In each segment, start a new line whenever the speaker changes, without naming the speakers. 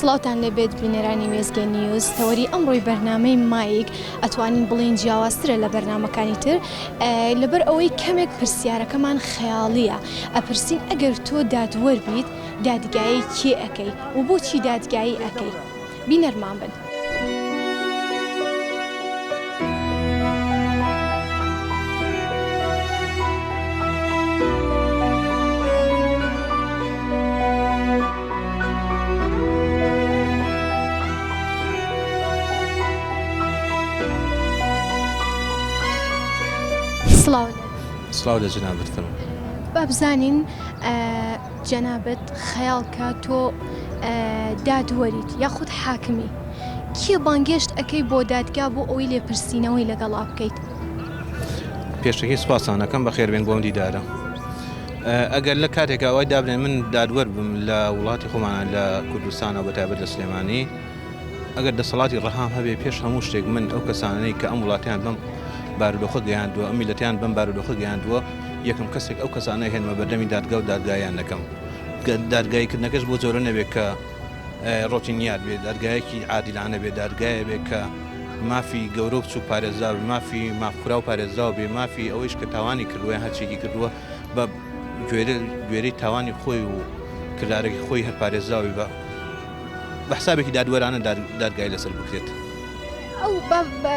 سڵاوتان لەبێت بینەرانی وێزگە نیوز تەوەری ئەمڕۆی بەرنامەی مایک ئەتوانین بڵێن جیاوازترە لە بەرنامەکانی تر لەبەر ئەوەی کەمێک پرسیارەکەمان خەیاڵیە ئەپرسین ئەگەر تۆ دادوەر بیت دادگایی کێ ئەەکەی و بۆچی دادگایی ئەەکەی بینەرمان بن.
سڵاو لە جەنابەت فەرموو.
با بزانین جەنابەت خەیاڵکە تۆ دادوەریت یاخود حاکمی کێ بانگێشت ئەەکەی بۆ دادگا بۆ ئەوەی لێپرسینەوەی لەگەڵا بکەیت؟
پێشەکەی سوپاسانەکەم بەخێر بێن بۆم دیدارە. ئەگەر لە کاتێکە ئەوەی دابنێن من دادوەر بم لە وڵاتی خۆمانە لە کوردستانەوە بەتایبەت لە سلێمانی ئەگەر دەسەڵاتی ڕەهام هەبێ پێش هەموو شتێک من ئەو کەسانەی کە ئەم وڵاتیان بم بارودۆخە گەیاندووە ئەم میلەتیان بەم بارودۆخە گەیاندووە یەکەم کەسێک ئەو کەسانە هێنمە بەردەمی دادگا و دادگایان نەکەم. دادگایکردنەکەش بۆ زۆرە نەبێت کە ڕۆتینیات بێت دادگایەکی عادیلانە بێت دادگایە بێت کە مافی گەورە و بچوو پارێزرا بێ مافی مافکورا و پارێزراوە بێ مافی ئەوەیش کە تاوانی کردووە هەرچێکی کردووە بە گوێرەی تاوانی خۆی و کردارێکی خۆی هەر پارێزراوی بە حسابێکی دادوەرانە دادگای لەسەر بکرێت.
ئەو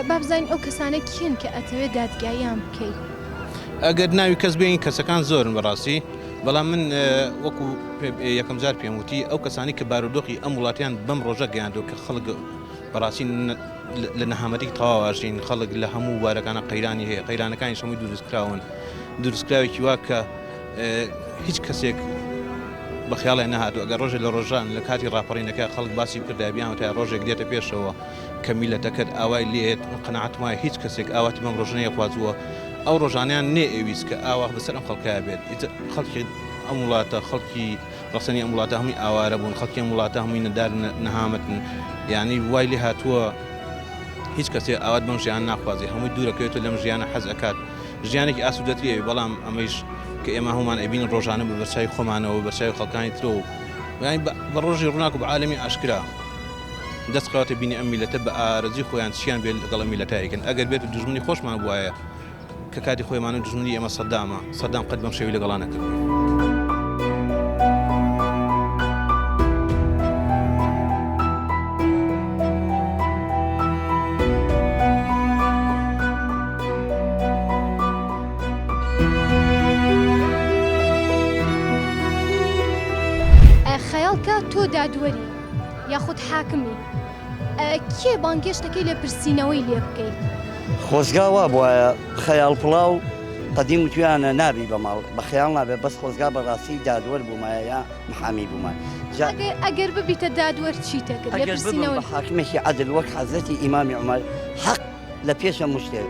بابزانین ئەو کەسانە کێن کە ئەتەوێت دادگاییان بکەیت؟
ئەگەر ناوی کەس بێنین کەسەکان زۆرن بەڕاستی بەڵام من وەکو یەکەم جار پێم وتی ئەو کەسانی کە بارودۆخی ئەم وڵاتیان بەم ڕۆژە گەیاندوە کە خەڵک بەڕاستی لە نەهامەتی تەواوەژین خەڵک لە هەموو وارەکانە قەیرانی هەیە قەیرانەکانی هەمووی دروستکراون دروستکراوێکی وا کە هیچ کەسێک بە خیاڵی نەهاتوو ئەگەر ڕۆژێ لە ڕۆژان لە کاتی ڕاپەڕینەکە خەڵک باسی بکردابیان تا ڕۆژێک دێتە پێشەوە کە میلەتەکەت ئاوای لێت قەنەعەت وایە هیچ کەسێک ئاواتی بەم ڕۆژنەیە خوازووە ئەو ڕۆژانیان نێ ئەویست کە ئاوا بەسەر ئەم خەڵکایە بێت خەڵکی ئەم وڵاتە خەڵکی ڕەسەنی ئەم وڵاتە هەمووی ئاوارە بوون خەڵکی ئەم وڵاتە هەمووی نەدار نەهامەتن یعنی وای لێ هاتووە هیچ کەسێ ئاوات بەم ژیان ناخوازی هەمووی دوورەکەوێتەوە لەم ژیانە حەز ئەکات ژیانێکی ئاسوودەتریەوێ بەڵام ئەمەش کە ئێمە هەمومان ئەبین ڕۆژانە بە بەرچاوی خۆمانەوە بەرچاوی خەڵکانی ترەوە بە ڕۆژی ڕووناک و بە عالەمی ئاشکرا دەستقەواتە بینی ئەم میلەتە بە ئارەزی خۆیان چیان بێت لەگەڵ میلەتایەکەن ئەگەر بێت دژمنی خۆشمان بواە کە کاتی خۆیمان و دژمنی ئێمە سەدام قەت بەم شێوی لەگەڵا نەکرد.
خەیاڵکە تۆ دادوەری یاخود حاکمی کێ بانگێشتەکەی لێ پرسینەوەی لێ بکەیت؟
خۆزگا وا بواە خەیاڵ پڵاو قەدیم وتویانە نابی بە ماڵ بە خەیاڵ نابێت بەس خۆزگا بەڕاستی دادوەر بوومایە یا محامی بوومە
ئەگەر ببیتە دادوەر چیتە کرد لێ پرسینەوەی
حاکمێکی عەدل وەک حەزەتی ئیمامی عومەر حەق لە پێشە مشتێ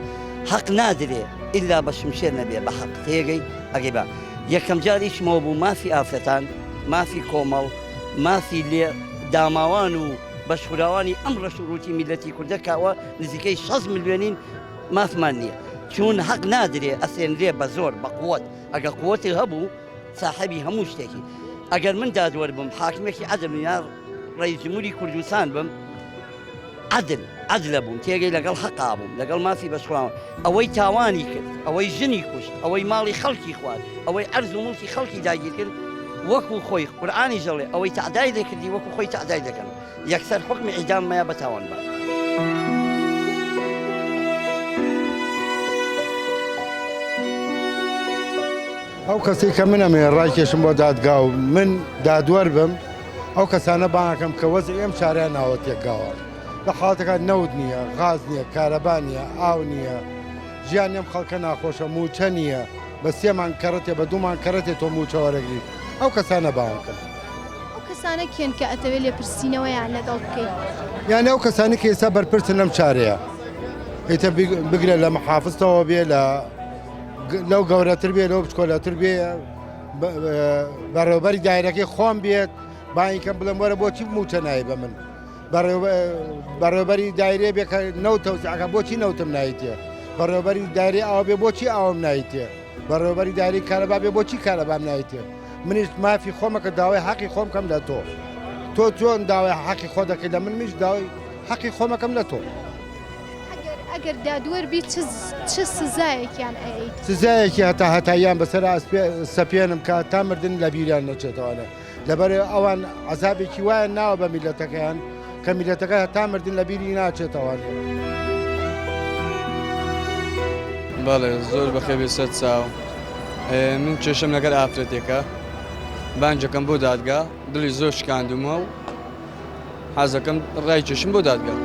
حەق نادرێ ئیلا بە شمشێر نەبێ بە حەق تێگەی ئەگەی بە یەکەم جاریشمەوە بوو مافی ئافرەتان مافی کۆمەڵ مافی لێ داماوان و بەشخوراوانی ئەم ڕەشوروتی میلەتی کوردە کاوە نزیکەی 6 ملیۆنین مافمان نییە چون حەق نادرێ ئەسێنرێ بە زۆر بە قووەت ئەگە قووەتی هەبوو ساحەبی هەموو شتێکی ئەگەر من دادوەر بم حاکمێکی عەدل یا ڕەئیس جمهوری کوردستان بم عەدلە بووم تێگەی لەگەڵ حەقا بووم لەگەڵ مافی بەشخوراوە ئەوەی تاوانی کرد ئەوەی ژنی کوشت ئەوەی ماڵی خەڵکی خوارد ئەوەی ئەرز و موڵکی خەڵکی داگیر کرد وەکو خۆی قورئانی ژەڵێ ئەوەی تعدای دەکردی وەکو خۆی تعدای دەکەن یەکسەر حکمی ئیدام مەیە بە تاوان بە.
ئەو کەسی کە منەمێ ڕایکێشم بۆ دادگا و من دادوەر بم ئەو کەسانە بانەکەم کە وەزع ئێم شاریان ناوە تێکگاوە لە حاڵەتەکە نەود نییە غاز نییە کارەبا نییە ئاو نییە ژیان ئەم خەڵکە ناخۆشە موچە نییە بە سێمان کەڕەتێ بە دوومان کەڕەتێ تۆ موچە وەرەگری ئەو کەسانە باوەکە
ئەو کەسانە کێن کە ئەتەوێت لێ پرسینەوەیان لەگەڵ بکەیت
یانە ئەو کەسانی کە ئێستا بەرپرسن لەم چارەیە ئیتە بگرە لە محافزتەوە بێ لە لەو گەورەتر بێ لەو بچکۆلەتر بێ بەڕێوەبەری دایرەکەی خۆم بێت باکەم بڵم وەرە بۆچی موچە نایە بە من بەڕێوەبەری دایرێ بێ نەوتەوسعەکە بۆچی نەوتم نایتێ بەڕێوەبەری دایرێ ئاو بێ بۆچی ئاوم نایتێ بەڕێوەبەری دایری کارەبا بێ بۆچی کارەبام نایتێ منیش مافی خۆمەکە داوای حەقی خۆم کەم لە تۆ چۆن داوای حەقی خۆ دەکەی لە من میش داوای حەقی خۆمەکەم لە تۆ
ئەگەر دادوەربی چ سزایەکیان ئەیت
سزایەکی هەتاییان بەسەر سەپێنم کە تا مردن لە بیریان نەچێتەوەە لەبەر ئەوان عەزابێکی وایە ناوە بە میلەتەکەیان کە میلەتەکە هەتا مردن لە بیری ناچێتەوەن
بەڵێ زۆر بەخێبێ سەر چاو من کێشەم لەگەر ئافرەتێکە بانجەکەم بۆ دادگا دڵی زۆر شکاندومە و حەزەکەم ڕای کێشم بۆ دادگا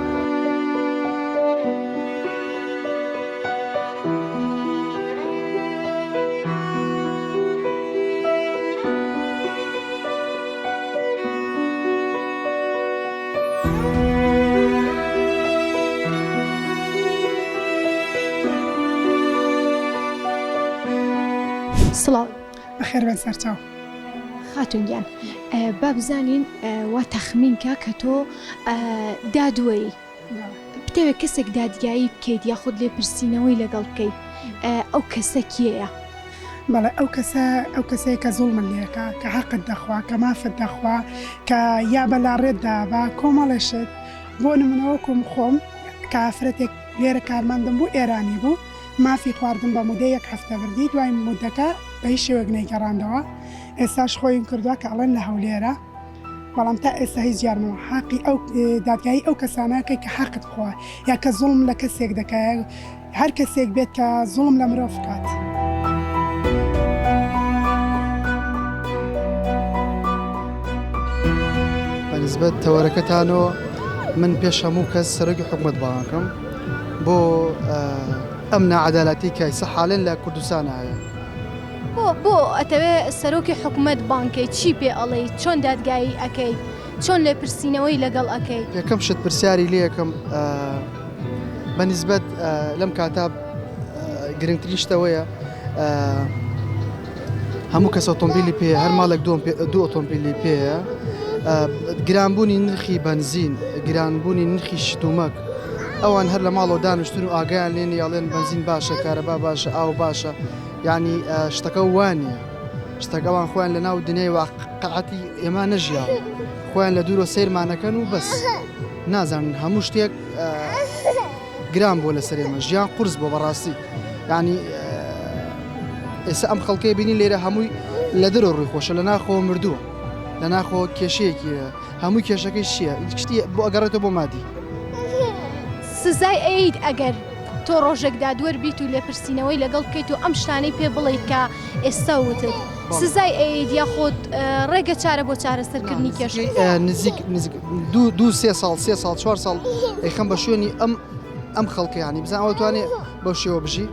سڵاو
بەخێر بن سەرچاو
خاتونگیان با بزانین وا تەخمینکە کە تۆ دادوەری بتەوێت کەسێک دادگایی بکەیت یاخود لێپرسینەوەی لەگەڵ بکەیت ئەو کەسە کێیە؟
بەڵێ ئەو کەسەیە کە زوڵمن لێکە کە حەقت دەخوا کە مافت دەخوا کە یا بەلا ڕێتدا بە کۆمەڵێشت بۆ نمونەوەکم خۆم کە ئافرەتێک لێرە کارمەندم بوو ئێرانی بوو مافی خواردن بە مودەی 1 هەفتە بردی دوای مودەکە بە هیچ شێوەیەک نەیگەڕاندەوە ئێستاش خۆیم کردووە کە ئەڵێن لە هەولێرە بەڵام تا ئێستا هیچ جارمەوە حەقی ئەو دادگایی ئەو کەسانەکەی کە حەقت خوا یا کە زوڵم لە کەسێک دەکات هەر کەسێک بێت کە زوڵم لە مرۆڤ بکات.
بەنسبەت تەوەرەکەتانەوە من پێش هەموو کەس سەرۆکی حکومەت باڵەکەم بۆ ئەم نەعەداڵەتی کە ئێستا حاڵێن لە کوردستان هەیە.
بۆ ئەتەوێ سەرۆکی حکومەت بانکەی چی پێ ئەڵێ چۆن دادگایی ئەەکەی چۆن لێپرسینەوەی لەگەڵ ئەەکەی؟
یەکەم شت پرسیاری لێ یەکەم بەنسبەت لەم کاتا گرنگترین شتەوەیە هەموو کەس ئۆتۆمبیلی پێ هەر ماڵێک دوو ئۆتۆمبیلی پێەیە گرانبوونی نرخی بەنزین گرانبوونی نرخی شتومەک ئەوان هەر لە ماڵەوە دانیشتون و ئاگیان لێنی یاڵێن بەنزین باشە کارەبا باشە ئاو باشە یعنی شتەکە وانە شتەکەوان خۆیان لە ناو دنیای واقعەتی ئێمە نەژیاوە خۆیان لە دوورۆ سیرمانەکەن و بەس نازانن هەموو شتێک گران بۆ لەسەر ئێمە ژیان قورس بۆ بەڕاستی یعنی ئێستا ئەم خەڵکەی بینی لێرە هەمووی لە دەرۆ ڕووی خۆشە لە ناخۆ مردووە لە ناخۆ کێشەیەکی هەمووی کێشەکەی چییە شتی بۆ ئەگەڕێتەوە بۆ مادی
سزای ئەید ئەگەر تۆ ڕۆژێک دادوەر بیت و لێپرسینەوەی لەگەڵ بکەیت و ئەم شتانەی پێ بڵیت کە ئێستا وتت سزای ئەید یاخۆت ڕێگە چارە بۆ چارەسەرکردنی کێشە
نزیک 2 ساڵ 3 ساڵ 4 ساڵ ئەیخەم بە شوێنی ئەم خەڵکی ینی بزان ئەوە توانێت بەو شێوە بژی.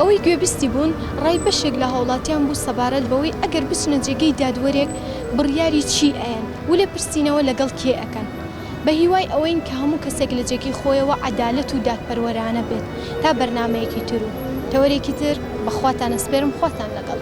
ئەوەی گوێبیستی بوون ڕای بەشێک لە هاوڵاتیان بوو سەبارەت بەوەی ئەگەر بچنە جێگەی دادوەرێک بڕیاری چی ئەیان و لێ پرسینەوە لەگەڵ کێ ئەەکەن بە هیوای ئەوەین کە هەموو کەسێک لە جێگەی خۆیەوە عەدالەت و دادپەروەرانە بێت تا بەرنامەیەکی تر و تەوەرێکی تر بەخواتان ئەسپێرم خواتان لەگەڵ.